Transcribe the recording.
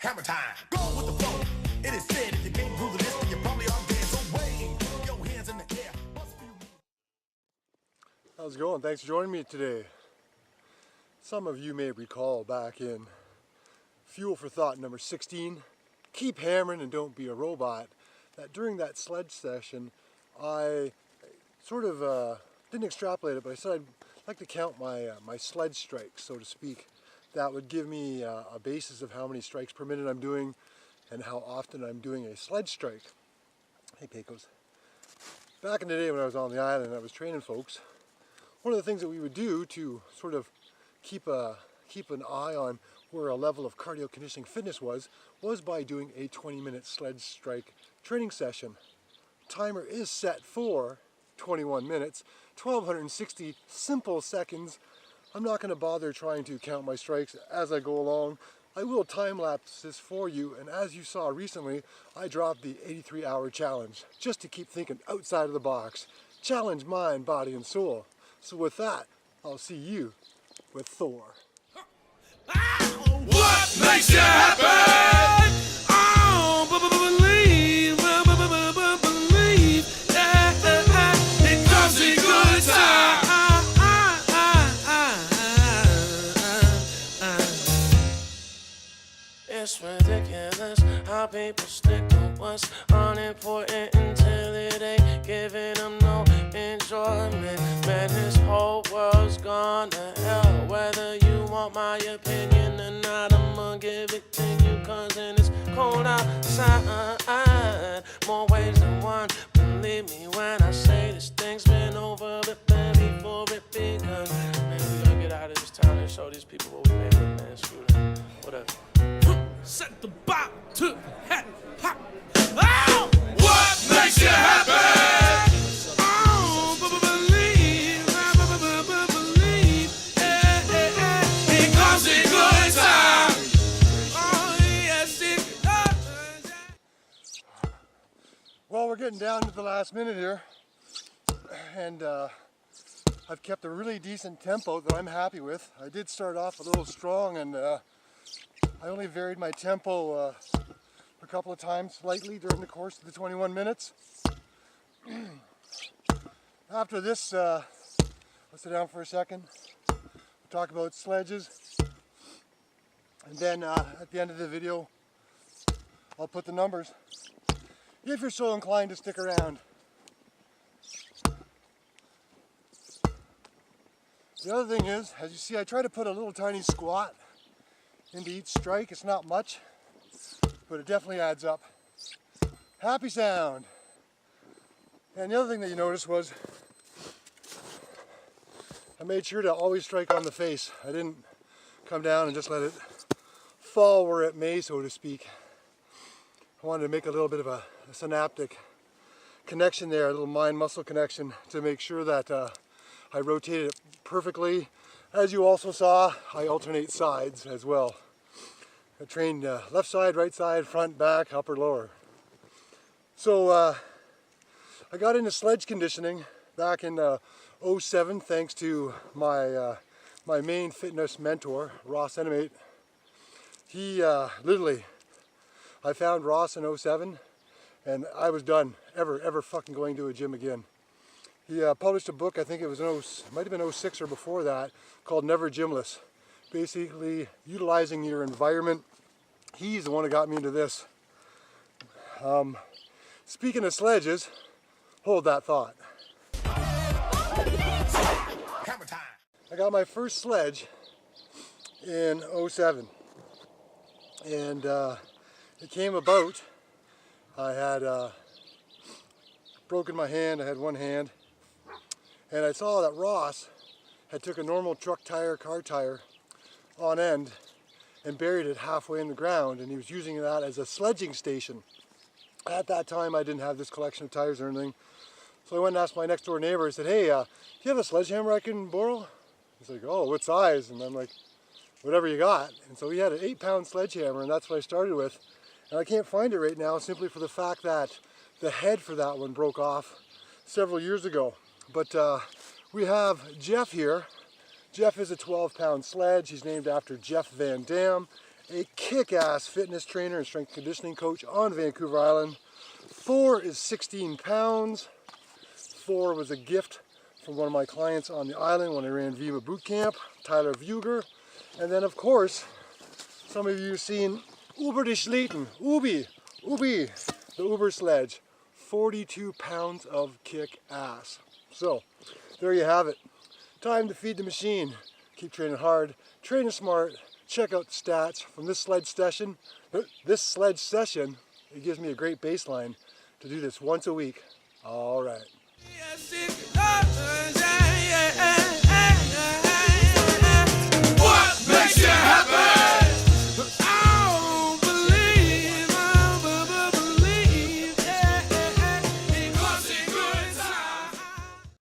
Hammertime. Go with the flow. It is said if you can't groove the list, then you probably are dead. So wave your hands in the air. How's it going? Thanks for joining me today. Some of you may recall back in Fuel for Thought number 16, Keep Hammering and Don't Be a Robot, that during that sledge session I sort of didn't extrapolate it, but I said I'd like to count my sledge strikes, so to speak. That would give me a basis of how many strikes per minute I'm doing and how often I'm doing a sledge strike. Hey Pecos. Back in the day when I was on the island and I was training folks, one of the things that we would do to sort of keep an eye on where a level of cardio conditioning fitness was by doing a 20-minute sledge strike training session. Timer is set for 21 minutes, 1260 simple seconds. I'm not going to bother trying to count my strikes as I go along. I will time-lapse this for you, and as you saw recently, I dropped the 83-hour challenge just to keep thinking outside of the box. Challenge mind, body, and soul. So with that, I'll see you with Thor. What makes you happy? Oh, believe, yeah, it comes in good time. It's ridiculous how people stick to what's unimportant until it ain't giving them no enjoyment. Man, this whole world's gone to hell. Whether you want my opinion or not, I'ma give it to you, cause it's cold outside. More ways than one, believe me when I say this thing's been over before it begun. Man, we gotta get out of this town and show these people what we made with, man. Screw them. Whatever. Set the bop to the hat. Hop. Oh! What makes you happy? Oh, believe, yeah, it comes in good time. Oh, yes, it does. Well, we're getting down to the last minute here, and I've kept a really decent tempo that I'm happy with. I did start off a little strong, and I only varied my tempo a couple of times slightly during the course of the 21 minutes. After this, let's sit down for a second. We'll talk about sledges. And then at the end of the video, I'll put the numbers, if you're so inclined to stick around. The other thing is, as you see, I try to put a little tiny squat into each strike. It's not much, but it definitely adds up. Happy sound. And the other thing that you noticed was I made sure to always strike on the face. I didn't come down and just let it fall where it may, so to speak. I wanted to make a little bit of a synaptic connection there, a little mind-muscle connection, to make sure that I rotated it perfectly. As you also saw, I alternate sides as well. I trained left side, right side, front, back, upper, lower. So I got into sledge conditioning back in 07 thanks to my main fitness mentor, Ross Enemate. He literally, I found Ross in 07 and I was done ever fucking going to a gym again. He published a book, I think it was might have been 06 or before that, called Never Gymless. Basically utilizing your environment. He's the one who got me into this. Speaking of sledges, hold that thought. I got my first sledge in 07. And it came about, I had broken my hand, I had one hand. And I saw that Ross had took a normal truck tire, car tire, on end and buried it halfway in the ground, and he was using that as a sledging station. At that time I didn't have this collection of tires or anything, so I went and asked my next door neighbor. I said, hey, do you have a sledgehammer I can borrow? He's like, oh, what size? And I'm like, whatever you got. And so he had an 8-pound sledgehammer, and that's what I started with. And I can't find it right now simply for the fact that the head for that one broke off several years ago. But we have Jeff here. Jeff is a 12-pound sledge. He's named after Jeff Van Dam, a kick-ass fitness trainer and strength conditioning coach on Vancouver Island. 4 is 16 pounds. 4 was a gift from one of my clients on the island when I ran Viva Boot Camp, Tyler Vuger. And then of course, some of you have seen Uber de Schlitten, Ubi, the Uber sledge. 42 pounds of kick-ass. So, there you have it. Time to feed the machine. Keep training hard, training smart. Check out the stats from this sledge session. It gives me a great baseline to do this once a week. All right.